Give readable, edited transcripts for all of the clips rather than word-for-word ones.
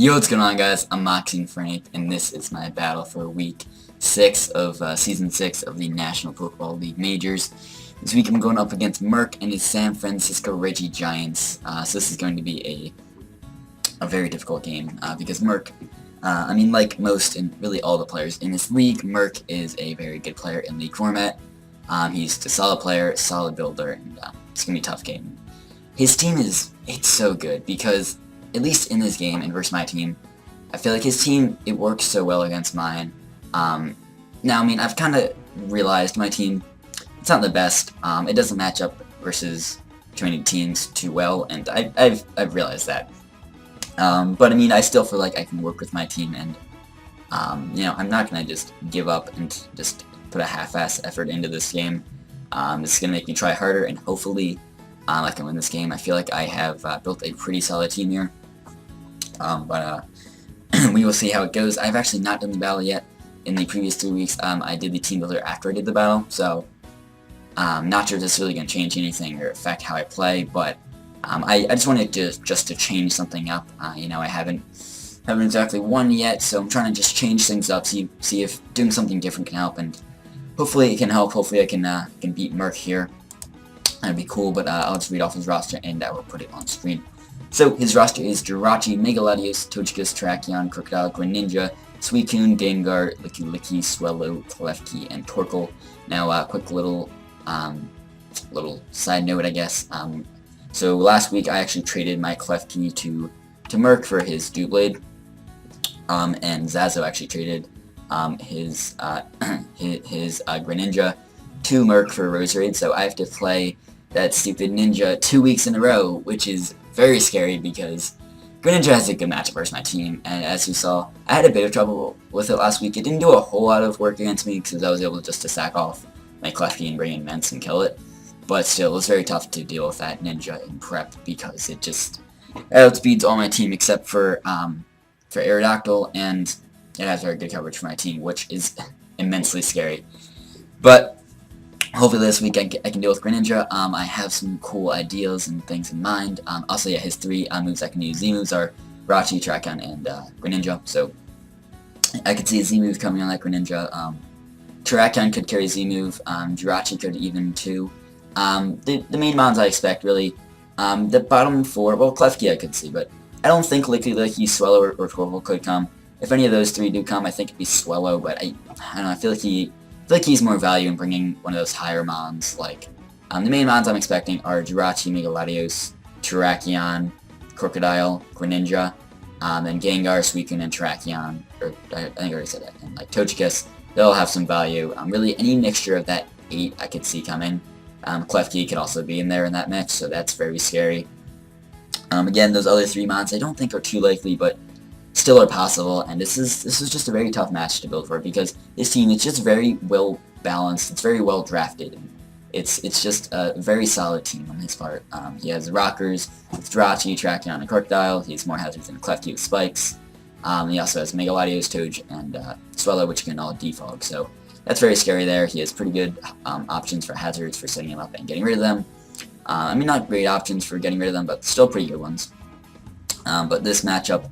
Yo, what's going on, guys? I'm Moxie Frank, and this is my battle for Week 6 of Season 6 of the National Football League Majors. This week I'm going up against Murk and his San Francisco Regigiants. So this is going to be a very difficult game because Murk, like most and really all the players in this league, Murk is a very good player in league format. He's a solid player, solid builder, and it's going to be a tough game. His team it's so good because at least in this game and versus my team, I feel like his team, it works so well against mine. Now, I've kind of realized my team, it's not the best. It doesn't match up versus too many teams too well, and I've realized that. But I still feel like I can work with my team, and I'm not gonna just give up and just put a half-ass effort into this game. This is gonna make me try harder, and hopefully I can win this game. I feel like I have built a pretty solid team here. We will see how it goes. I've actually not done the battle yet. In the previous 3 weeks, I did the team builder after I did the battle, so I'm not sure if this is really going to change anything or affect how I play, but I just wanted to change something up. I haven't exactly won yet, so I'm trying to just change things up, see if doing something different can help, and hopefully it can help. Hopefully I can beat Murk here. That'd be cool, but I'll just read off his roster and I will put it on screen. So his roster is Jirachi, Megaladius, Tochkas, Tracheon, Crocodile, Greninja, Suicune, Gengar, Licky, Swellow, Klefki, and Torkoal. Now, quick little side note, I guess. So last week I actually traded my Klefki to Murk for his Doublade, and Zazo actually traded his Greninja to Murk for Roserade. So I have to play that stupid ninja 2 weeks in a row, which is very scary because Greninja has a good matchup versus my team, and as you saw, I had a bit of trouble with it last week. It didn't do a whole lot of work against me because I was able just to sack off my Klefki and bring in Mence and kill it, but still, it was very tough to deal with that ninja in prep because it just outspeeds all my team except for Aerodactyl, and it has very good coverage for my team, which is immensely scary. But hopefully this week I can deal with Greninja. I have some cool ideas and things in mind. Also, yeah, his 3 moves I can use. Z-moves are Rachi, Tracheon, and Greninja. So I could see a Z-move coming on that Greninja. Tracheon could carry Z-move. Jirachi could even too. The main mons I expect, really. The bottom 4, well, Klefki I could see, but I don't think Licky, Swellow, or Torkoal could come. If any of those 3 do come, I think it'd be Swellow, but I don't know, I feel like he's more value in bringing one of those higher mons. Like, the main mons I'm expecting are Jirachi, Megaladios, Tracheon, Crocodile, Greninja, then Gengar, Suicune, and Tracheon, or I think I already said that, and like Tochkas, they'll have some value. Really, any mixture of that 8 I could see coming. Klefki could also be in there in that mix, so that's very scary. Again, those other 3 mons I don't think are too likely, but still are possible, and this is just a very tough match to build for because this team is just very well balanced. It's very well drafted. And it's just a very solid team on his part. He has the Rockers with Jirachi, Tracheon, and Crocodile. He has more hazards than Klefki with Spikes. He also has Megaladios, Toge, and Swellow, which can all defog. So that's very scary there. He has pretty good options for hazards for setting him up and getting rid of them. Not great options for getting rid of them, but still pretty good ones. But this matchup,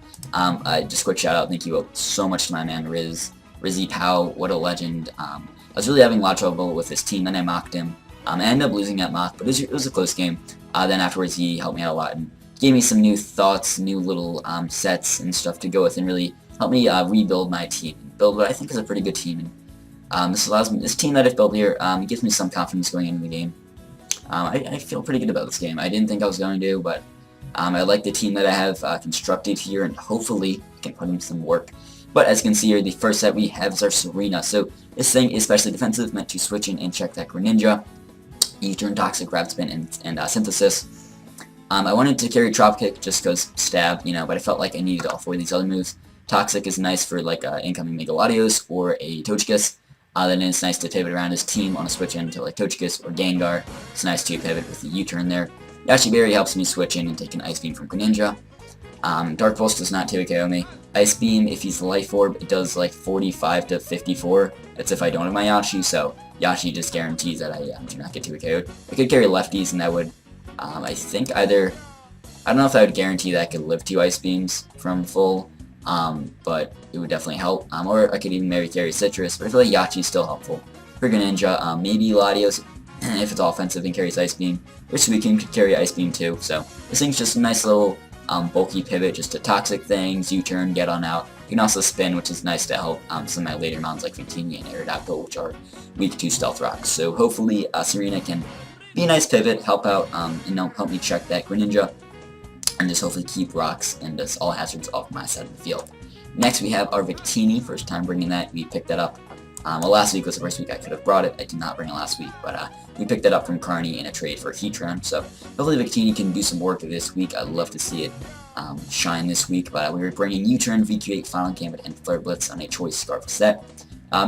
just quick shout out, thank you so much to my man Rizzy Pow, what a legend. I was really having a lot of trouble with his team, then I mocked him. I ended up losing that mock, but it was a close game. Then afterwards he helped me out a lot and gave me some new thoughts, new little sets and stuff to go with, and really helped me rebuild my team. Build what I think is a pretty good team. And this team that I've built here, gives me some confidence going into the game. I feel pretty good about this game. I didn't think I was going to, but I like the team that I have constructed here, and hopefully I can put in some work. But as you can see here, the first set we have is our Serena. So this thing is especially defensive, meant to switch in and check that Greninja. U-turn, Toxic, Grab Spin, and Synthesis. I wanted to carry Drop Kick just because stab, but I felt like I needed all 4 of these other moves. Toxic is nice for like incoming Megaladios or a Tochkas. Then it's nice to pivot around his team on a switch in to like Tochkas or Gengar. It's nice to pivot with the U-turn there. Yashi Berry helps me switch in and take an Ice Beam from Greninja. Dark Pulse does not 2KO me. Ice Beam, if he's Life Orb, it does like 45 to 54. That's if I don't have my Yashi, so Yashi just guarantees that I do not get 2KO'd. I could carry lefties, and that would, I think, either I don't know if I would guarantee that I could live 2 Ice Beams from full, but it would definitely help. Or I could even maybe carry Citrus, but I feel like Yachi is still helpful. For Greninja, maybe Latios if it's offensive and carries Ice Beam, or Suicune could carry Ice Beam too. So this thing's just a nice little bulky pivot just to toxic things, U-turn, get on out. You can also spin, which is nice to help some of my later mons like Victini and Aerodactyl, which are weak to Stealth Rocks. So hopefully Serena can be a nice pivot, help out, and help me check that Greninja, and just hopefully keep rocks and just all hazards off my side of the field. Next we have our Victini, first time bringing that. We picked that up. Well, last week was the first week I could have brought it. I did not bring it last week, but we picked it up from Carney in a trade for Heatran. So hopefully Victini can do some work this week. I'd love to see it shine this week, but we were bringing U-Turn, VQ8, Final Gambit, and Flare Blitz on a Choice Scarf set.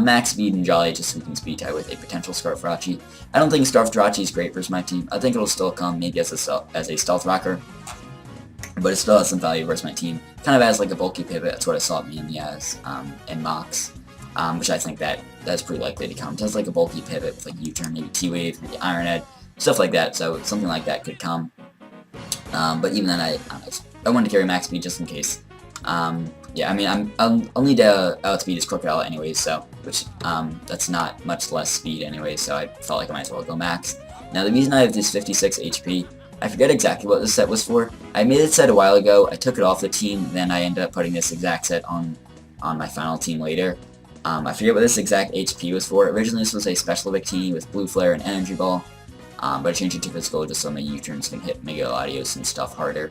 Max Speed and Jolly just so we can speed tie with a potential Scarf Rachi. I don't think Scarf Rachi is great versus my team. I think it'll still come maybe as a Stealth Rocker, but it still has some value versus my team. Kind of as like a bulky pivot. That's what I saw it mainly as in Mox, which I think that's pretty likely to come. It has like a bulky pivot with like U-Turn, maybe T-Wave, maybe Iron Head, stuff like that. So something like that could come. But even then, I wanted to carry Max Speed just in case. Yeah, I mean, I'll need to outspeed his Crocodile anyways, so, which, that's not much less speed anyways, so I felt like I might as well go max. Now, the reason I have this 56 HP, I forget exactly what this set was for. I made this set a while ago, I took it off the team, then I ended up putting this exact set on my final team later. I forget what this exact HP was for. Originally, this was a special Victini with Blue Flare and Energy Ball, but I changed it to physical just so my U-turns can hit Mega Latios and stuff harder.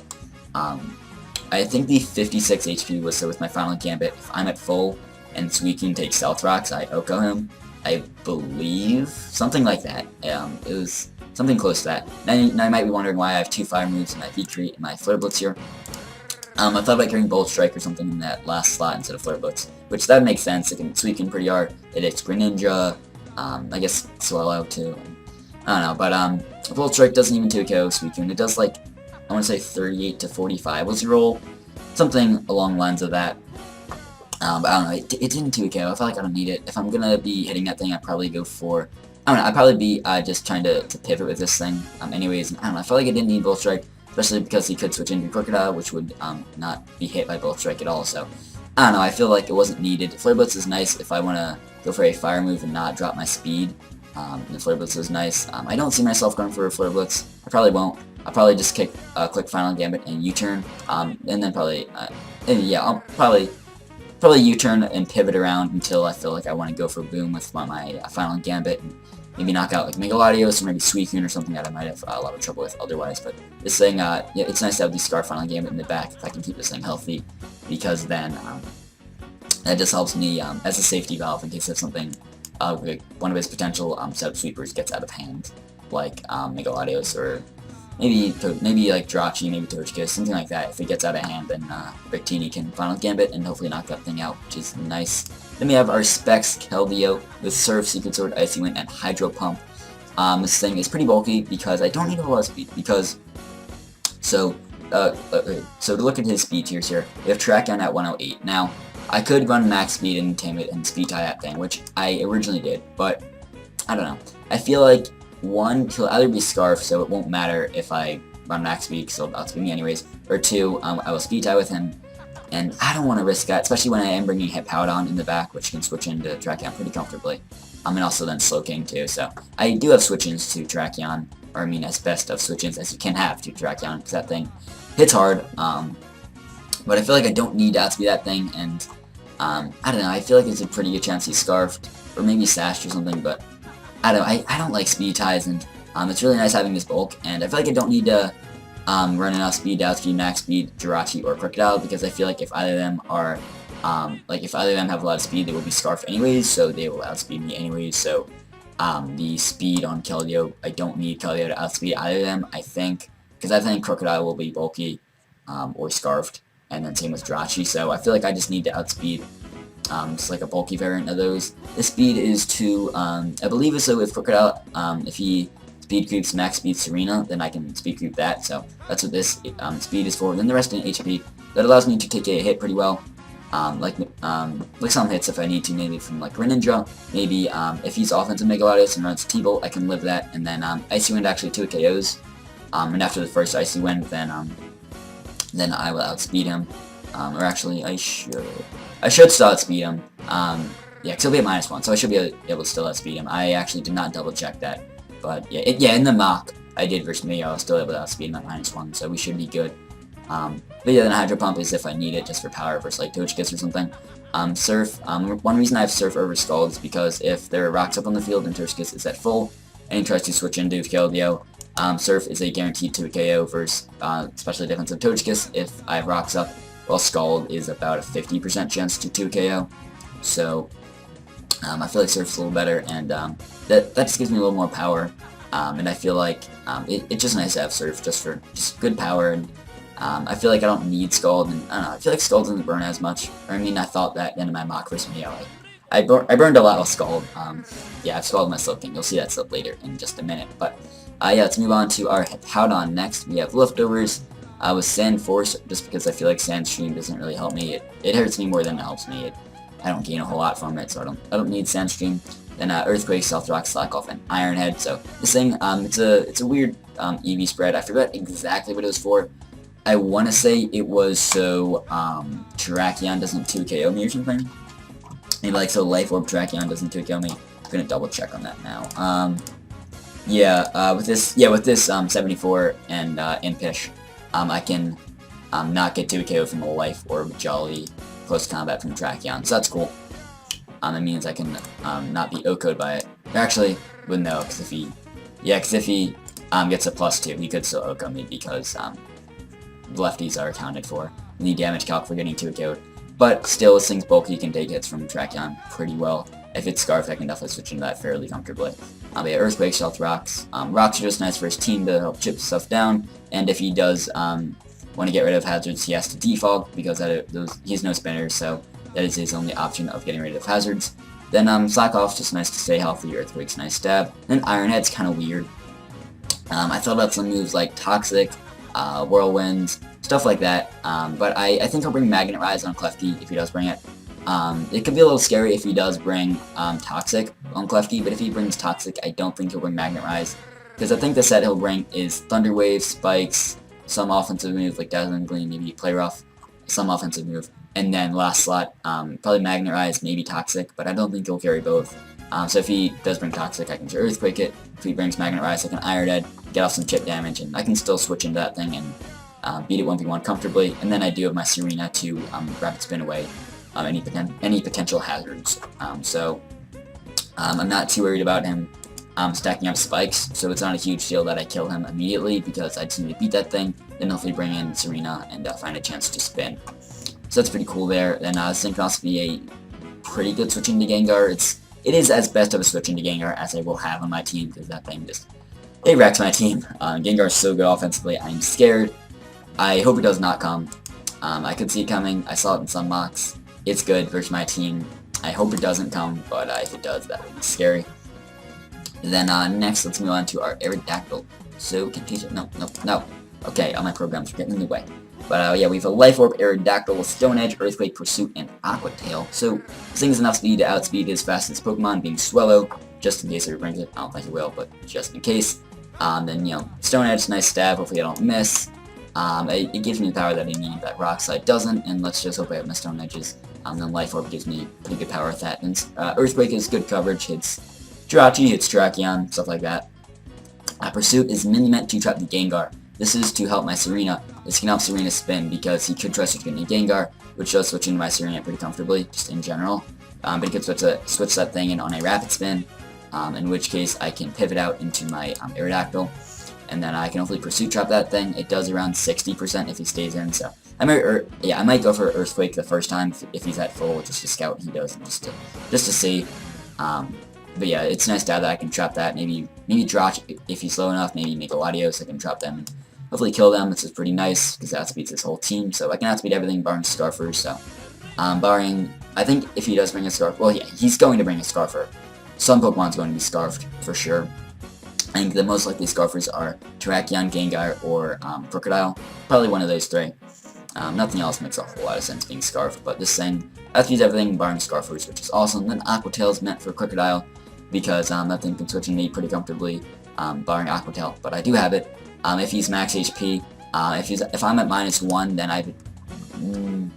I think the 56 HP was so with my Final Gambit, if I'm at full and Suicune takes Stealth Rocks, I OHKO him. I believe, something like that. It was something close to that. Now you might be wondering why I have two fire moves in my V3 and my Flare Blitz here. I thought about carrying Bolt Strike or something in that last slot instead of Flare Blitz, which that makes sense. It can Suicune pretty hard. It hits Greninja, I guess Swallow too. I don't know, but Bolt Strike doesn't even 2KO Suicune. It does like, I want to say 38 to 45 was the roll, something along the lines of that. But I don't know, it didn't 2KO. I feel like I don't need it. If I'm gonna be hitting that thing, I'd probably go for, I don't know, I'd probably be just trying to pivot with this thing. Anyways, I don't know, I felt like I didn't need Bolt Strike, especially because he could switch into Crocodile, which would not be hit by Bolt Strike at all. So I don't know, I feel like it wasn't needed. Flare Blitz is nice if I want to go for a fire move and not drop my speed. The Flare Blitz is nice. I don't see myself going for a Flare Blitz. I probably won't. I'll probably just click Final Gambit and U-turn, and then probably, yeah, I'll probably U-turn and pivot around until I feel like I want to go for Boom with my Final Gambit, and maybe knock out like Mega Latios or maybe Suicune or something that I might have a lot of trouble with otherwise. But this thing, yeah, it's nice to have the Scarf Final Gambit in the back if I can keep this thing healthy, because then that just helps me as a safety valve in case if something, like one of his potential setup sweepers gets out of hand, like Mega Latios or maybe like Jirachi, maybe Togekiss, something like that. If it gets out of hand, then Victini can Final Gambit and hopefully knock that thing out, which is nice. Then we have our Specs Keldeo with Surf, Secret Sword, Icy Wind, and Hydro Pump. This thing is pretty bulky because I don't need a whole lot of speed, because, so to look at his speed tiers here, we have Track Down at 108. Now, I could run max speed and tame it and speed tie that thing, which I originally did, but I don't know. I feel like one, he'll either be Scarf, so it won't matter if I run max speed, because he'll outspeed me anyways, or two, I will speed tie with him, and I don't want to risk that, especially when I am bringing Hippowdon in the back, which can switch into Tracheon pretty comfortably, and also then Slowking too, so I do have switch-ins to Tracheon, or I mean as best of switch-ins as you can have to Tracheon, because that thing hits hard, but I feel like I don't need to outspeed that thing, and I don't know, I feel like there's a pretty good chance he's Scarfed, or maybe Sashed or something, but I don't like speed ties, and it's really nice having this bulk, and I feel like I don't need to run enough speed to outspeed max speed Jirachi or Crocodile, because I feel like if either of them are, if either of them have a lot of speed, they will be Scarfed anyways, so they will outspeed me anyways, so the speed on Keldeo, I don't need Keldeo to outspeed either of them, I think, because I think Crocodile will be bulky, or Scarfed, and then same with Jirachi, so I feel like I just need to outspeed just like a bulky variant of those. The speed is to, I believe it's so with Crocodile, if he speed creeps max speed Serena, then I can speed creep that, so that's what this speed is for. Then the rest in HP, that allows me to take a hit pretty well, like some hits if I need to, maybe from like Greninja, maybe if he's offensive Mega Latios and runs T-Bolt, I can live that, and then Icy Wind actually 2 KOs, and after the first Icy Wind, then I will outspeed him. Or actually, I should still outspeed him. Yeah, because he'll be at -1, so I should be able to still outspeed him. I actually did not double check that, but yeah, in the mock I did versus Mayo, I was still able to outspeed him at -1, so we should be good. But yeah, then Hydro Pump is if I need it just for power versus like Togekiss or something. Surf, one reason I have Surf over Scald is because if there are rocks up on the field and Togekiss is at full, and he tries to switch into Keldeo, Surf is a guaranteed 2KO versus especially defensive Togekiss if I have rocks up, while Scald is about a 50% chance to 2KO. So I feel like Surf's a little better, and that just gives me a little more power. And I feel like it's just nice to have Surf just for good power, and I feel like I don't need Scald, and I don't know, I feel like Scald doesn't burn as much. Or, I mean, I thought that in my mock versus Meow. I burned a lot with Scald. Yeah, I've Scalded my Slowking. You'll see that stuff later in just a minute. But yeah, let's move on to our Howdon next. We have Leftovers with Sand Force, just because I feel like Sand Stream doesn't really help me. It hurts me more than it helps me. I don't gain a whole lot from it, so I don't need Sand Stream. Then Earthquake, Stealth Rock, Slack Off, and Iron Head. So this thing, it's a weird EV spread. I forgot exactly what it was for. I want to say it was so Terrakion doesn't 2KO me or something. Maybe like so Life Orb Terrakion doesn't 2KO me. I'm gonna double check on that now. With this 74 and Impish, I can not get 2KO from the Life Orb Jolly close combat from Terrakion, so that's cool. It means I can not be OHKO'd by it. Or actually, well, no, because if he gets a +2, he could still OHKO me because lefties are accounted for in the damage calc for getting 2KO'd. But still, this thing's bulky, you can take hits from Terrakion pretty well. If it's Scarf, I can definitely switch into that fairly comfortably. Yeah, Earthquake, Stealth Rocks. Rocks are just nice for his team to help chip stuff down, and if he does want to get rid of hazards, he has to defog, because he has no spinners, so that is his only option of getting rid of hazards. Then Slack Off's just nice to stay healthy, Earthquake's nice stab. Then Iron Head's kind of weird. I thought about some moves like Toxic, Whirlwinds, stuff like that, but I think he'll bring Magnet Rise on Klefki if he does bring it. It could be a little scary if he does bring Toxic on Klefki, but if he brings Toxic, I don't think he'll bring Magnet Rise, because I think the set he'll bring is Thunder Wave, Spikes, some offensive move like Dazzling Gleam, maybe Play Rough, some offensive move, and then last slot, probably Magnet Rise, maybe Toxic, but I don't think he'll carry both. So if he does bring Toxic, I can Earthquake it. If he brings Magnet Rise, I can Iron Head, get off some chip damage, and I can still switch into that thing and beat it 1v1 comfortably. And then I do have my Serena to Rapid Spin away any potential hazards. I'm not too worried about him stacking up spikes, so it's not a huge deal that I kill him immediately, because I just need to beat that thing, then hopefully bring in Serena and find a chance to spin. So that's pretty cool there. Then this thing can also be a pretty good switch into Gengar. It is as best of a switch into Gengar as I will have on my team, because that thing it wrecks my team. Gengar is so good offensively, I'm scared. I hope it does not come. I could see it coming. I saw it in some mocks. It's good versus my team. I hope it doesn't come, but if it does, that would be scary. Then next, let's move on to our Aerodactyl. So, no. Okay, all my programs are getting in the way. But yeah, we have a Life Orb, Aerodactyl with Stone Edge, Earthquake, Pursuit, and Aqua Tail. So, this thing has enough speed to outspeed his fastest Pokemon, being Swellow, just in case he brings it. I don't think he will, but just in case. Then, Stone Edge, nice stab, hopefully I don't miss. It gives me the power that I need, that Rock Slide doesn't, and let's just hope I have my Stone Edges. Then Life Orb gives me pretty good power with that. And Earthquake is good coverage, hits Jirachi, hits Terrakion, stuff like that. Pursuit is mainly meant to trap the Gengar. This is to help my Serena. This can help Serena spin, because he could try switching into Gengar, which does switch into my Serena pretty comfortably, just in general. But he could switch that thing in on a Rapid Spin, in which case I can pivot out into my Aerodactyl, and then I can hopefully Pursuit trap that thing. It does around 60% if he stays in, so I might go for Earthquake the first time if he's at full, just to scout he does, just to see. But yeah, it's nice to have that. I can trap that, maybe Drach if he's slow enough, maybe make a Latios, I can trap them and hopefully kill them. This is pretty nice, because that outspeeds his whole team, so I can outspeed everything barring Scarfer, so barring, I think if he does bring a Scarf, well yeah, he's going to bring a Scarfer. Some Pokemon's going to be Scarfed, for sure. I think the most likely Scarfers are Terrakion, Gengar, or Crocodile, probably one of those three. Nothing else makes a whole lot of sense being Scarfed, but this thing outspeeds everything barring Scarfers, which is awesome. Then Aqua Tail is meant for Crocodile, because that thing can switch into me pretty comfortably, barring Aqua Tail, but I do have it. If he's max HP, if I'm at -1, then I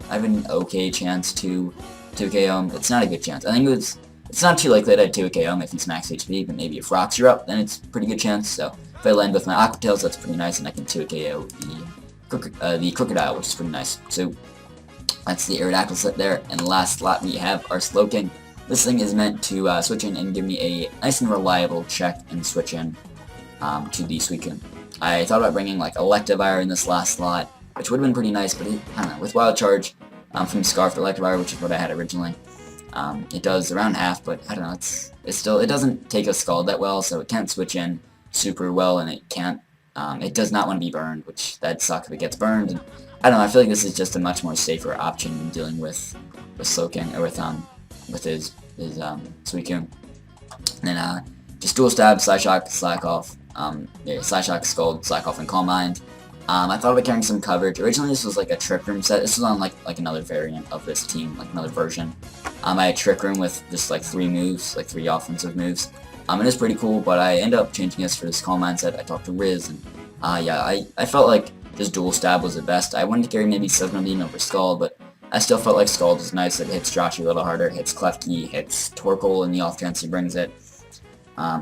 I have an okay chance to 2KO him. It's not a good chance. I think it's not too likely that I'd 2KO him if he's max HP, but maybe if rocks are up, then it's a pretty good chance. So if I land with my Aquatails, that's pretty nice, and I can 2KO the Crocodile, which is pretty nice. So that's the Aerodactyl set there, and last slot we have our Slowking. This thing is meant to switch in and give me a nice and reliable check and switch in to the Suicune. I thought about bringing like Electivire in this last slot, which would have been pretty nice, but I don't know, with Wild Charge from Scarf Electivire, which is what I had originally, it does around half, but I don't know, it doesn't take a Scald that well, so it can't switch in super well, and it does not want to be burned, which that sucks if it gets burned. And I don't know, I feel like this is just a much more safer option in dealing with Slowking, or with his Suicune. And then just Dual Stab, Slash Shock, Slack Off, Slash Shock, Scald, Slack Off, and Calm Mind. I thought about carrying some coverage. Originally this was like a Trick Room set. This was on like another variant of this team, like another version. I had Trick Room with just like 3 moves, like 3 offensive moves. It is pretty cool, but I ended up changing this for this Calm Mind set. I talked to Riz, and yeah, I felt like just Dual Stab was the best. I wanted to carry maybe Signal Beam over Scald, but I still felt like Scald was nice. It hits Jirachi a little harder, hits Klefki, hits Torkoal in the off chance he brings it.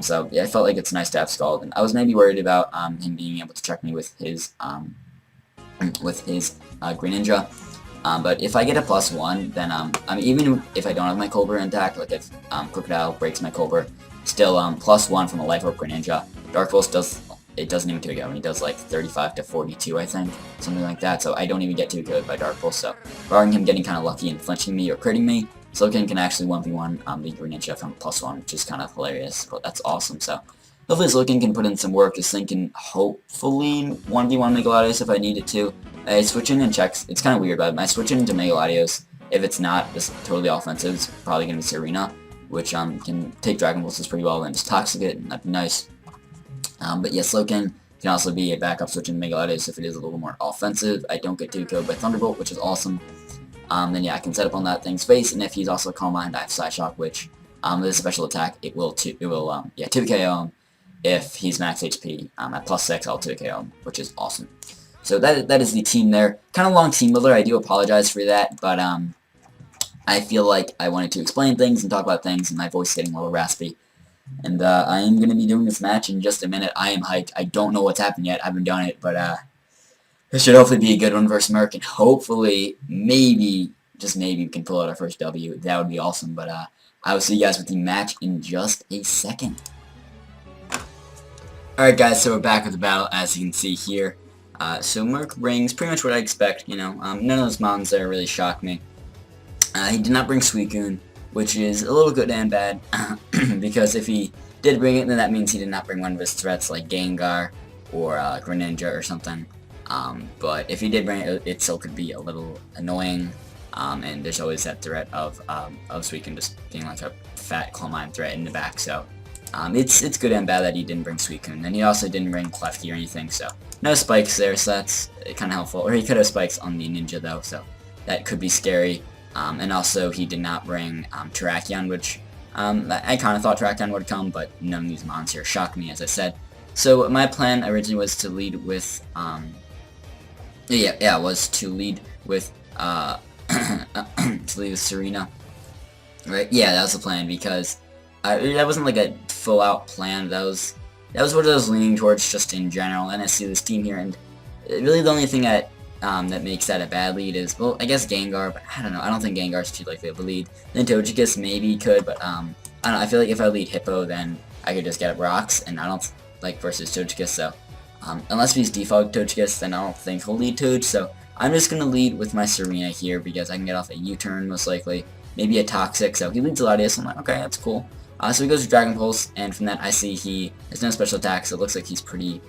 So yeah, I felt like it's nice to have Scald, and I was maybe worried about him being able to check me with his Greninja. But if I get a +1, then even if I don't have my Colbur intact, like if Crocodile breaks my Colbur, still +1 from a Life Orb Greninja. Dark Pulse doesn't even 2KO, he does like 35 to 42, I think, something like that, so I don't even get 2KO'd by Dark Pulse, so barring him getting kind of lucky and flinching me or critting me, Slowking can actually 1v1 the Greninja from +1, which is kind of hilarious, but that's awesome, so hopefully Slowking can put in some work. This thing can hopefully 1v1 Mega Latios if I need it to. I switch in and checks, it's kind of weird, but I switch in into Mega Latios. If it's not just totally offensive, it's probably going to be Serena, which can take Dragon Pulses pretty well and just Toxic it, and that'd be nice. But yeah, Slowking can also be a backup switch in Mega Latios if it is a little more offensive. I don't get 2KO'd by Thunderbolt, which is awesome. Then yeah, I can set up on that thing's face, and if he's also Calm Mind, I have Side Shock, which with a special attack, it will 2KO him. If he's max HP at +6, I'll 2KO him, which is awesome. So that is the team there. Kind of long team builder, I do apologize for that, but I feel like I wanted to explain things and talk about things, and my voice is getting a little raspy. And I am going to be doing this match in just a minute. I am hyped. I don't know what's happened yet. I haven't done it, but this should hopefully be a good one versus Murk, and hopefully, maybe, just maybe, we can pull out our first W. That would be awesome, but I will see you guys with the match in just a second. Alright guys, so we're back with the battle, as you can see here. So Murk brings pretty much what I expect, you know. None of those mons there really shocked me. He did not bring Suicune, which is a little good and bad, because if he did bring it, then that means he did not bring one of his threats like Gengar or Greninja or something. But if he did bring it, it still could be a little annoying, and there's always that threat of Suicune just being like a fat Claw Mine threat in the back, so it's good and bad that he didn't bring Suicune. And he also didn't bring Klefki or anything, so no spikes there, so that's kind of helpful. Or he could have spikes on the Ninja though, so that could be scary. And also he did not bring Terrakion, which I kind of thought Terrakion would come, but none of these mons here shocked me, as I said. So my plan originally was to lead with Serena. Right? Yeah, that was the plan, because that wasn't like a full-out plan. That was what I was leaning towards just in general. And I see this team here, and really the only thing that makes that a bad lead is, well, I guess Gengar, but I don't know. I don't think Gengar's too likely to lead. Then Togekiss maybe could, but I don't know. I feel like if I lead Hippo, then I could just get rocks, and I don't like versus Togekiss. So unless he's default Togekiss, then I don't think he'll lead Toge. So I'm just gonna lead with my Serena here because I can get off a U-turn most likely, maybe a Toxic. So he leads Latios. So I'm like, okay, that's cool. So he goes to Dragon Pulse, and from that I see he has no special attack, so it looks like he's pretty,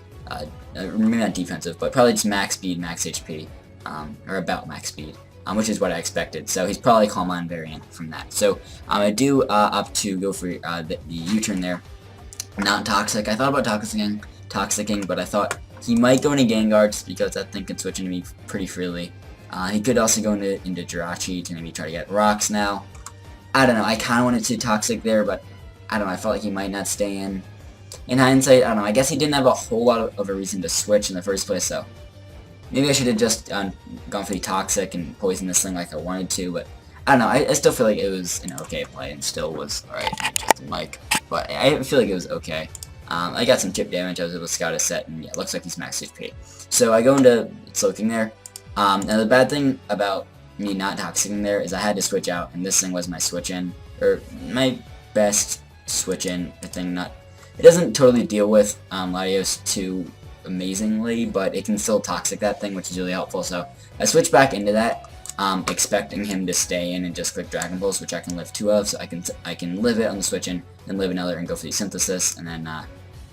maybe not defensive, but probably just max speed, max HP, or about max speed, which is what I expected. So he's probably Calm Mind variant from that. So I do opt to go for the U-turn there, not Toxic. I thought about Toxicing, but I thought he might go into Gengar just because that thing can switch into me pretty freely. He could also go into Jirachi to maybe try to get rocks now. I don't know, I kind of wanted to Toxic there, but I don't know, I felt like he might not stay in. In hindsight, I don't know, I guess he didn't have a whole lot of a reason to switch in the first place, so Maybe I should have just gone for the Toxic and poisoned this thing like I wanted to, but I don't know. I still feel like it was an okay play and still was alright. Mike, but I feel like it was okay. I got some chip damage. I was able to scout a set, and yeah, it looks like he's max HP. So I go into soaking there. Now the bad thing about me not toxicing there is I had to switch out, and this thing was my switch in, or my best switch in thing. It doesn't totally deal with Latios too amazingly, but it can still toxic that thing, which is really helpful. So I switched back into that, expecting him to stay in and just click Dragon Pulse, which I can live 2 of, so I can live it on the switch in, then live another and go for the Synthesis, and then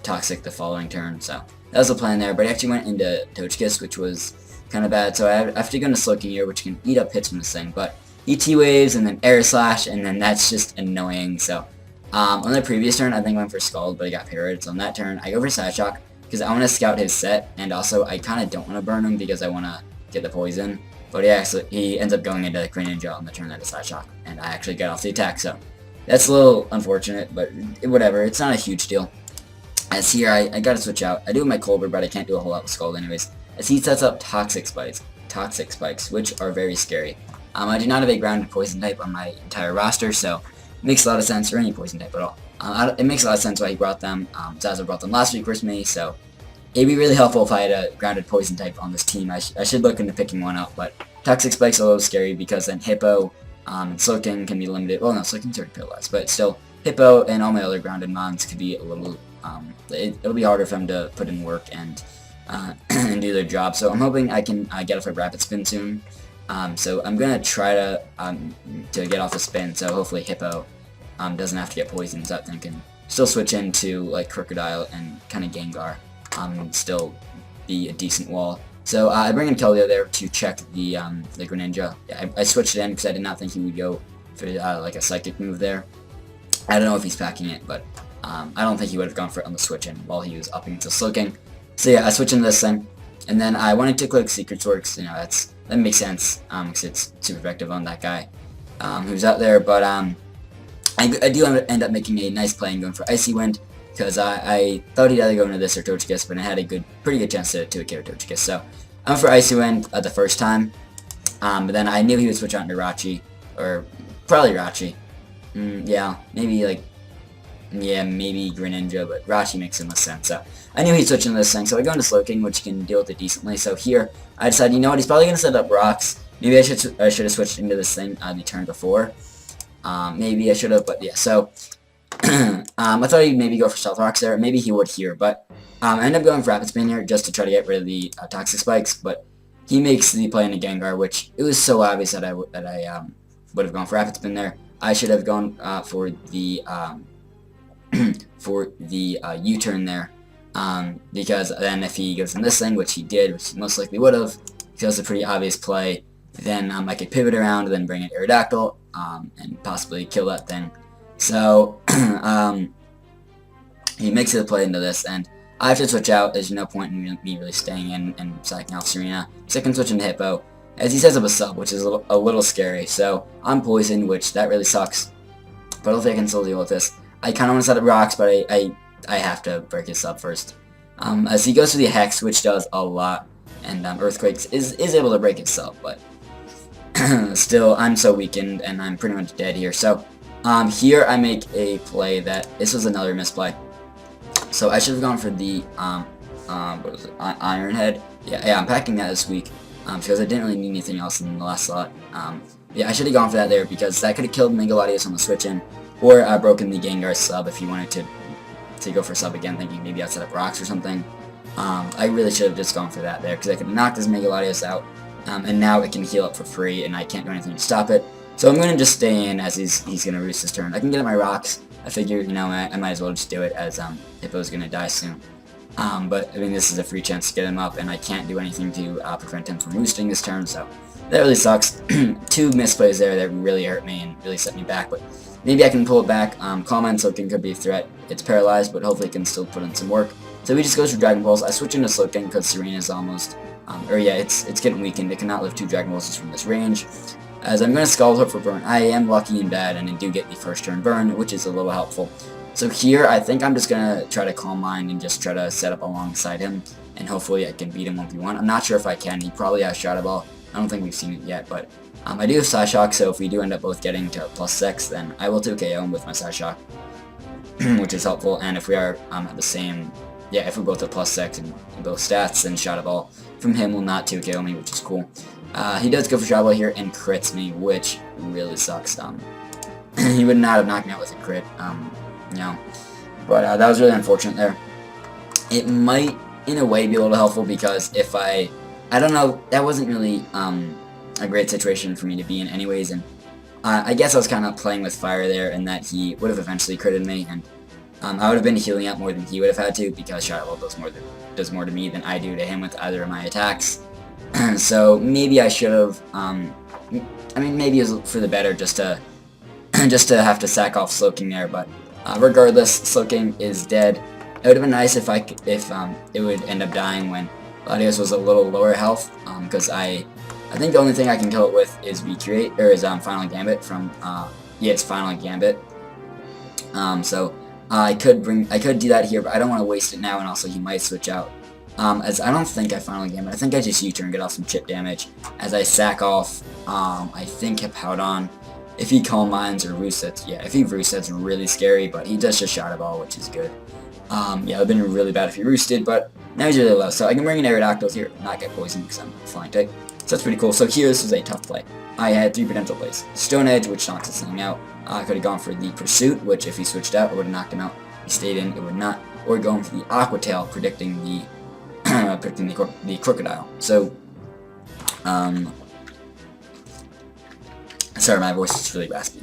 toxic the following turn. So that was the plan there, but I actually went into Togekiss, which was kind of bad. So I have to go into Slowking here, which can eat up hits from this thing, but ET Waves and then Air Slash, and then that's just annoying. So on the previous turn, I think I went for Scald, but I got parried. So on that turn, I go for Side Shock because I want to scout his set, and also I kind of don't want to burn him because I want to get the poison. But he ends up going into Greninja on the turn that is Side Shock, and I actually got off the attack. So that's a little unfortunate, but whatever. It's not a huge deal. As here, I gotta switch out. I do have my Colbur, but I can't do a whole lot with Scald anyways. As he sets up Toxic Spikes, which are very scary. I do not have a grounded poison type on my entire roster, so it makes a lot of sense, or any poison type at all. It makes a lot of sense why he brought them. Zaza brought them last week versus me, so it'd be really helpful if I had a grounded poison type on this team. I should look into picking one up, but Toxic Spike's a little scary because then Hippo and Slowking can be limited. Well, no, Slowking's already paralyzed, but still, Hippo and all my other grounded mons could be a little. It'll be harder for them to put in work and and do their job. So I'm hoping I can get off a Rapid Spin soon. So I'm gonna try to get off the spin. So hopefully Hippo doesn't have to get poisoned. So that thing can still switch into like Crocodile and kind of Gengar and still be a decent wall. So I bring in Keldeo there to check the Greninja. Yeah, I switched it in because I did not think he would go for like a Psychic move there. I don't know if he's packing it, but I don't think he would have gone for it on the switch in while he was upping to Slowking. So yeah, I switched into this thing, and then I wanted to click Secret Works. You know, that makes sense because it's super effective on that guy who's out there. But I do end up making a nice play and going for Icy Wind because I thought he'd either go into this or Togekiss, but I had a pretty good chance to kill Togekiss. So I went for Icy Wind the first time, but then I knew he would switch out into Rachi, or probably Rachi. Yeah, maybe maybe Greninja, but Rachi makes the most sense. So I knew he'd switch into this thing, so I go into Slowking, which can deal with it decently. So here, I decided, you know what, he's probably going to set up rocks. Maybe I should have switched into this thing the turn before. Maybe I should have, but yeah, so I thought he'd maybe go for Stealth Rocks there. Maybe he would here, but I ended up going for Rapid Spin here just to try to get rid of the Toxic Spikes, but he makes the play into Gengar, which it was so obvious that I would have gone for Rapid Spin there. I should have gone for the U-turn there, because then if he goes in this thing, which he did, which he most likely would have, feels a pretty obvious play, then I could pivot around and then bring in Aerodactyl and possibly kill that thing. So he makes it a play into this, and I have to switch out. There's no point in me really staying in and sacking off Serena, so I can switch into Hippo, as he sets up a sub, which is a little scary. So I'm poisoned, which that really sucks, but hopefully I can still deal with this. I kind of want to set up rocks, but I have to break his sub first. As he goes for the Hex, which does a lot, and Earthquakes is able to break his sub, but still, I'm so weakened, and I'm pretty much dead here. So here I make a play that, this was another misplay. So I should have gone for the, what was it, Iron Head. Yeah, I'm packing that this week, because I didn't really need anything else in the last slot. Yeah, I should have gone for that there, because that could have killed Megalodius on the switch-in, or broken the Gengar sub if you wanted to go for sub again, thinking maybe I'd set up rocks or something. I really should have just gone for that there, because I could have knocked this Megalodius out, and now it can heal up for free, and I can't do anything to stop it. So I'm going to just stay in, as he's going to reach this turn. I can get at my rocks. I figure, you know, I might as well just do it, as Hippo's going to die soon. But, I mean, this is a free chance to get him up, and I can't do anything to prevent him from boosting this turn, so that really sucks. 2 misplays there that really hurt me and really set me back, but maybe I can pull it back. Calm Mind Slowking could be a threat. It's paralyzed, but hopefully it can still put in some work. So he just goes for Dragon Balls. I switch into Slowking because Serena's almost, it's getting weakened. It cannot live 2 Dragon Balls from this range. As I'm going to Scald Hope for burn. I am lucky and bad, and I do get the first turn burn, which is a little helpful. So here, I think I'm just going to try to Calm Mind and just try to set up alongside him, and hopefully I can beat him 1v1. I'm not sure if I can. He probably has Shadow Ball. I don't think we've seen it yet, but I do have Psyshock, so if we do end up both getting to +6, then I will 2KO him with my Psyshock, which is helpful. And if we are at the same, yeah, if we both have +6 in both stats, then Shadow Ball from him will not 2KO me, which is cool. He does go for Shadow Ball here and crits me, which really sucks. He would not have knocked me out with a crit, but that was really unfortunate there. It might, in a way, be a little helpful because if I don't know, that wasn't really a great situation for me to be in anyways, and I guess I was kind of playing with fire there, and that he would have eventually critted me, and I would have been healing up more than he would have had to, because Shadow Ball does more to me than I do to him with either of my attacks. So maybe I should have, I mean, maybe it was for the better just to have to sack off Slowking there, but regardless, Slowking is dead. It would have been nice if it would end up dying when Latios was a little lower health, because I think the only thing I can kill it with is Recreate, or is Final Gambit from, yeah, it's Final Gambit. So I could do that here, but I don't want to waste it now, and also he might switch out. As I don't think I Final Gambit, I think I just U-turn, get off some chip damage, as I sack off, I think Hippowdon. If he Calm Minds or Roosets, yeah, if he Roosets, really scary, but he does just Shadow Ball, which is good. Yeah, it would have been really bad if he roosted, but now he's really low, so I can bring in Aerodactyl here and not get poisoned because I'm flying type. So that's pretty cool. So here, this was a tough play. I had 3 potential plays. Stone Edge, which knocks this thing out. I could have gone for the Pursuit, which if he switched out, it would have knocked him out. If he stayed in, it would not. Or going for the Aqua Tail, predicting the the Crocodile. So, sorry, my voice is really raspy.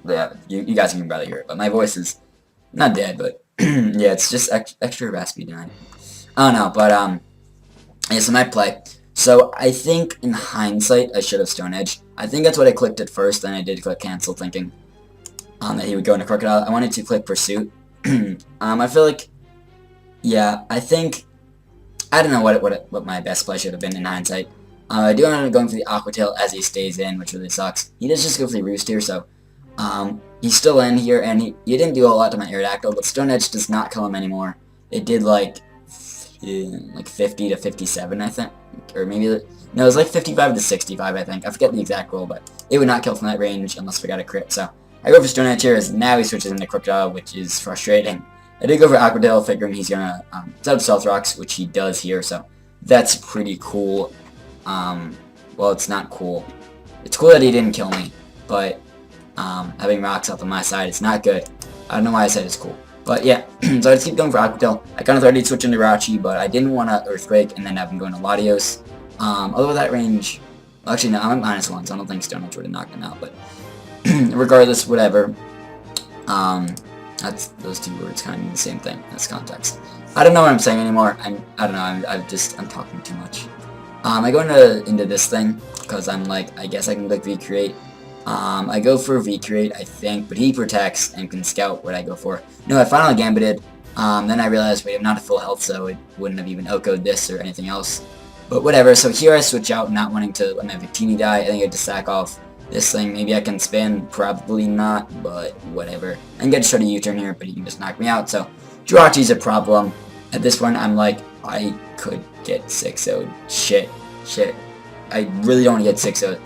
Yeah, you guys can barely hear it, but my voice is not dead, but yeah, it's just extra raspy tonight. I don't know, but yeah, so my play. So I think in hindsight I should have Stone Edge. I think that's what I clicked at first, then I did click cancel, thinking that he would go into Crocodile. I wanted to click Pursuit. I feel like, yeah, I don't know what my best play should have been in hindsight. I do end up going for the Aqua Tail as he stays in, which really sucks. He does just go for the Roost here, so he's still in here, and he didn't do a lot to my Aerodactyl, but Stone Edge does not kill him anymore. It did like 50 to 57, I think, or maybe, no, it was like 55 to 65, I think. I forget the exact roll, but it would not kill from that range unless we got a crit. So I go for Stone Edge here, as now he switches into Crocodile, which is frustrating. I did go for Aqua Tail, figuring he's gonna set up Stealth Rocks, which he does here, so that's pretty cool. Well, it's not cool. It's cool that he didn't kill me, but having rocks up on my side is not good. I don't know why I said it's cool. But yeah, so I just keep going for Aqua Tail. I kind of thought he'd switch into Rachi, but I didn't want to Earthquake and then have him go into Latios. Although that range, well, actually no, I'm at -1, so I don't think Stone Edge would have knocked him out, but regardless, whatever. That's, those two words kind of mean the same thing in this context. I don't know what I'm saying anymore. I don't know, I'm talking too much. I go into this thing, because I'm like, I guess I can click Recreate. I go for Recreate, I think, but he protects and can scout what I go for. No, I finally gambited. Then I realized, wait, I'm not at full health, so it wouldn't have even outgoed this or anything else. But whatever, so here I switch out, not wanting to let my Victini die. I think I just sack off this thing. Maybe I can spin, probably not, but whatever. I think I just try to U-turn here, but he can just knock me out, so Jirachi's a problem. At this point, I'm like, I could get 6-0'd. Shit. I really don't want to get 6-0'd,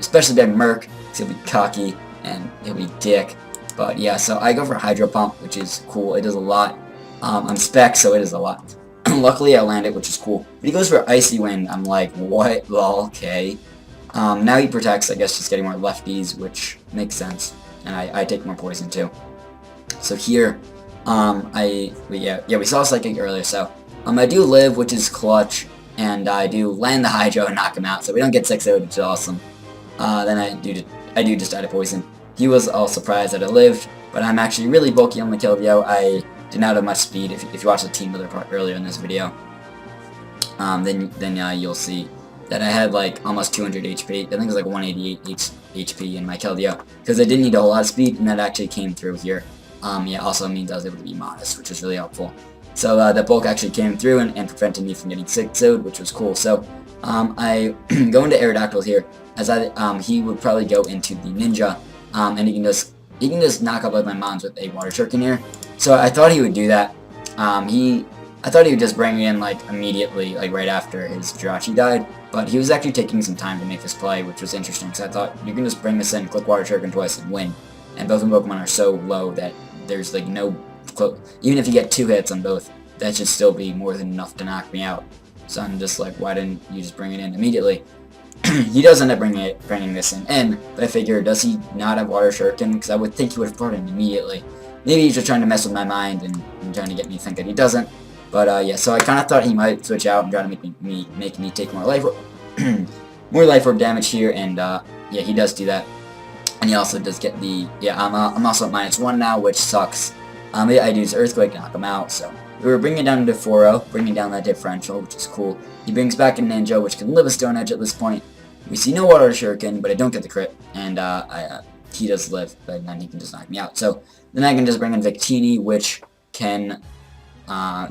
especially by Murk. He'll be cocky, and he'll be dick. But yeah, so I go for Hydro Pump, which is cool. It does a lot. I'm spec, so it is a lot. Luckily, I land it, which is cool. But he goes for Icy Wind. I'm like, what? Lol, okay. Now he protects, I guess, just getting more lefties, which makes sense. And I take more poison, too. So here, we saw Psychic earlier, so I do live, which is clutch. And I do land the Hydro and knock him out, so we don't get 6-0'd, which is awesome. Then I do just die to poison. He was all surprised that I lived, but I'm actually really bulky on the Keldeo. I did not have much speed. If you watch the team builder part earlier in this video, then you'll see that I had like almost 200 HP. I think it was like 188 HP in my Keldeo, because I didn't need a whole lot of speed, and that actually came through here. Yeah, also means I was able to be modest, which was really helpful. So that bulk actually came through and prevented me from getting 6-0'd, which was cool. So I go into Aerodactyl here, as he would probably go into the Ninja, and he can just knock up like my mons with a Water Shuriken here. So I thought he would do that. I thought he would just bring it in like immediately, like right after his Jirachi died, but he was actually taking some time to make this play, which was interesting, because I thought you can just bring this in, click Water Shuriken twice, and win. And both of the Pokemon are so low that there's like no, even if you get 2 hits on both, that should still be more than enough to knock me out. So I'm just like, why didn't you just bring it in immediately? He does end up bringing this in, but I figure, does he not have Water Shuriken? Because I would think he would have brought it in immediately. Maybe he's just trying to mess with my mind and trying to get me to think that he doesn't. But yeah, so I kind of thought he might switch out and try to make me take more life orb damage here, and yeah, he does do that. And he also does get the, yeah, I'm also at -1 now, which sucks. Yeah, I use Earthquake to knock him out, so we were bringing it down to 4-0, bringing down that differential, which is cool. He brings back a Ninja, which can live a Stone Edge at this point. We see no Water Shuriken, but I don't get the crit, and he does live, but then he can just knock me out. So then I can just bring in Victini, which can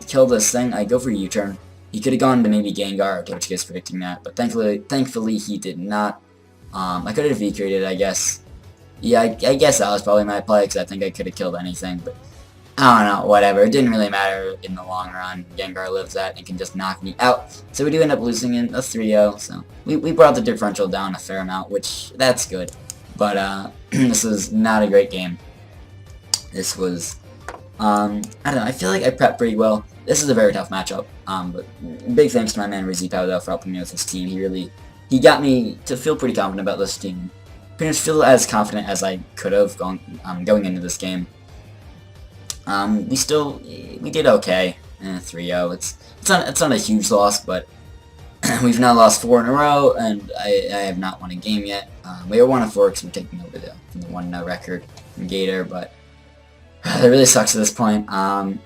kill this thing. I go for a U-turn. He could have gone to maybe Gengar, which gets predicting that, but thankfully he did not. I could have V-created, I guess. Yeah, I guess that was probably my play, because I think I could have killed anything, but I don't know, whatever. It didn't really matter in the long run. Gengar lives that and can just knock me out. So we do end up losing in a 3-0, so we brought the differential down a fair amount, which, that's good. But this was not a great game. This was, I don't know, I feel like I prepped pretty well. This is a very tough matchup, but big thanks to my man Regigiants though for helping me with his team. He got me to feel pretty confident about this team. Pretty much feel as confident as I could have going into this game. We did okay. 3-0. It's not a huge loss, but we've now lost 4 in a row, and I have not won a game yet. We are 1-4 because we're taking over the 1-0 record from Gator, but that really sucks at this point.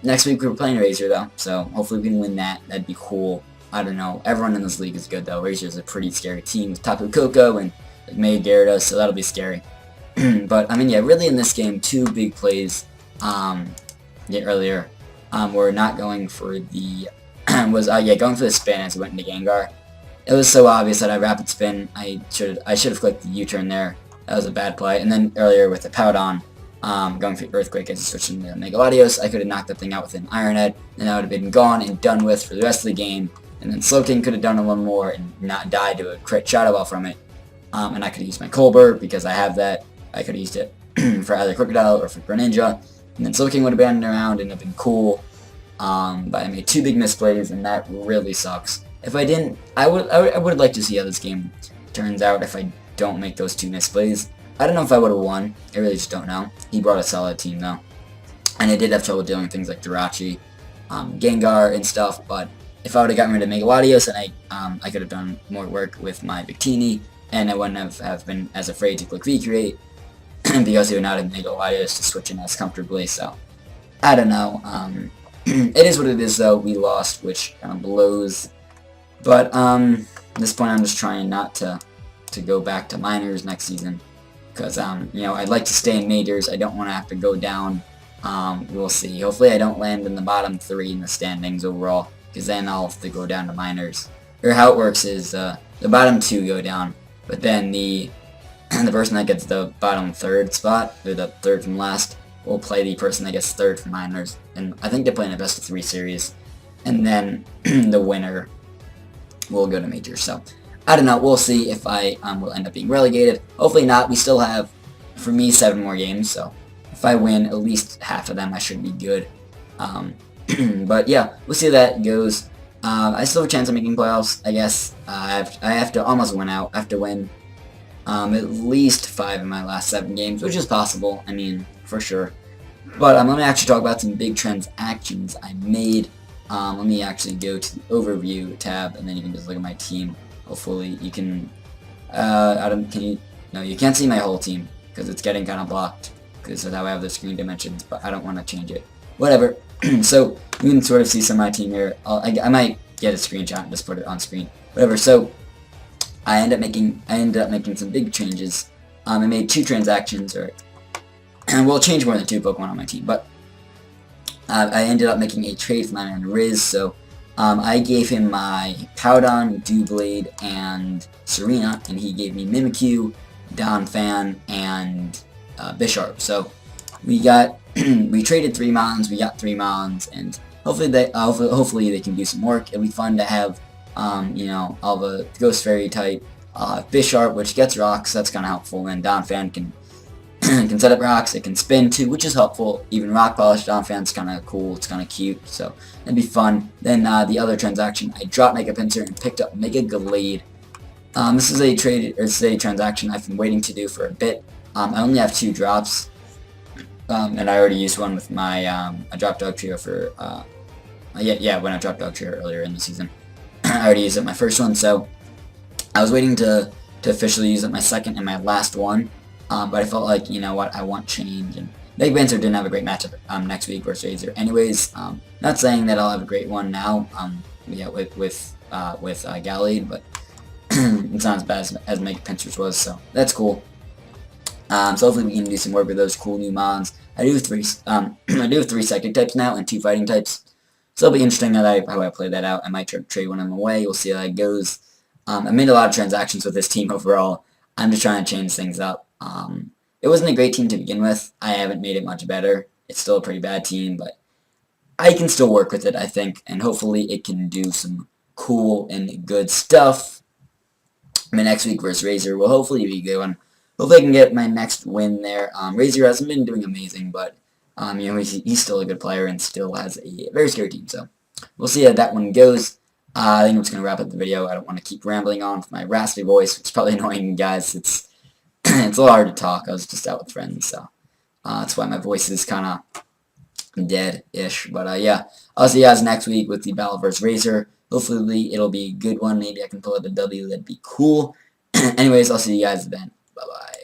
Next week we're playing Razor though, so hopefully we can win that. That'd be cool. I don't know. Everyone in this league is good though. Razor is a pretty scary team with Tapu Koko and like May Gyarados, so that'll be scary. But I mean, yeah, really in this game, 2 big plays. Earlier, were not going for the going for the spin as we went into Gengar. It was so obvious that I rapid spin. I should have clicked the U-turn there. That was a bad play. And then earlier with the Powdon, going for Earthquake as I switched into Mega Latios, I could have knocked that thing out with an Iron Head, and that would have been gone and done with for the rest of the game. And then Slowking could have done a little more and not died to a crit Shadow Ball from it. And I could have used my Colbert because I have that. I could have used it for either Crocodile or for Greninja. And then Slowking would have been around and have been cool. But I made 2 big misplays, and that really sucks. If I didn't, I would like to see how this game turns out if I don't make those 2 misplays. I don't know if I would have won. I really just don't know. He brought a solid team though, and I did have trouble dealing with things like Jirachi, Gengar, and stuff. But if I would have gotten rid of Mega Latios, and I could have done more work with my Victini, and I wouldn't have been as afraid to click V-create because he would not have Mega Latios to switch in as comfortably. So I don't know. It is what it is though. We lost, which kind of blows. But at this point, I'm just trying not to go back to minors next season. Because, you know, I'd like to stay in majors. I don't want to have to go down. We'll see. Hopefully I don't land in the bottom 3 in the standings overall. Because then I'll have to go down to minors. Or how it works is the bottom 2 go down. But then the person that gets the bottom 3rd spot, or the 3rd from last, will play the person that gets 3rd from minors. And I think they're playing a best of 3 series. And then the winner will go to majors. So I don't know, we'll see if I will end up being relegated. Hopefully not. We still have, for me, 7 more games, so if I win at least half of them, I should be good. But yeah, we'll see how that goes. I still have a chance of making playoffs, I guess. I have to almost win out. I have to win at least 5 of my last 7 games, which is possible, I mean, for sure. But I'm going to actually talk about some big transactions I made. Let me actually go to the overview tab, and then you can just look at my team. Hopefully you can, no, you can't see my whole team, because it's getting kind of blocked, because of how I have the screen dimensions, but I don't want to change it. Whatever. So, you can sort of see some of my team here. I might get a screenshot and just put it on screen. Whatever, so, I ended up making some big changes. I made 2 transactions, and we'll change more than 2 Pokemon on my team, but I ended up making a trade for my man Riz, so I gave him my Powdon, Doublade, and Serena, and he gave me Mimikyu, Donphan, and Bisharp. So we got we traded 3 mons, we got 3 mons, and hopefully they can do some work. It'll be fun to have, you know, all the Ghost Fairy type fish art, which gets rocks. That's kind of helpful. And Donphan can can set up rocks. It can spin too, which is helpful. Even rock polish Donphan's kind of cool. It's kind of cute, so that'd be fun. Then the other transaction, I dropped Mega Pincer and picked up Mega Glade. This is a transaction I've been waiting to do for a bit. I only have 2 drops. And I already used one with my, I dropped Dog Trio for, when I dropped Dog Trio earlier in the season. I already used it my first one, so I was waiting to officially use it my second and my last one, but I felt like, you know what, I want change, and Mega Banter didn't have a great matchup next week versus Razor. Anyways, not saying that I'll have a great one now, with Gallade, but it's not as bad as Mega Pincers was, so that's cool. So hopefully we can do some work with those cool new mons. I do have 3 psychic types now and 2 fighting types. So it'll be interesting how I play that out. I might try to trade one of them away. We'll see how that goes. I made a lot of transactions with this team overall. I'm just trying to change things up. It wasn't a great team to begin with. I haven't made it much better. It's still a pretty bad team, but I can still work with it, I think, and hopefully it can do some cool and good stuff. My next week versus Razor will hopefully be a good one. Hopefully I can get my next win there. Razor hasn't been doing amazing, but you know, he's still a good player and still has a very scary team. So we'll see how that one goes. I think I'm just going to wrap up the video. I don't want to keep rambling on with my raspy voice. It's probably annoying you guys. It's it's a little hard to talk. I was just out with friends, so that's why my voice is kind of dead-ish. But yeah, I'll see you guys next week with the Battle vs. Razor. Hopefully it'll be a good one. Maybe I can pull out a W. That'd be cool. Anyways, I'll see you guys then. Bye-bye.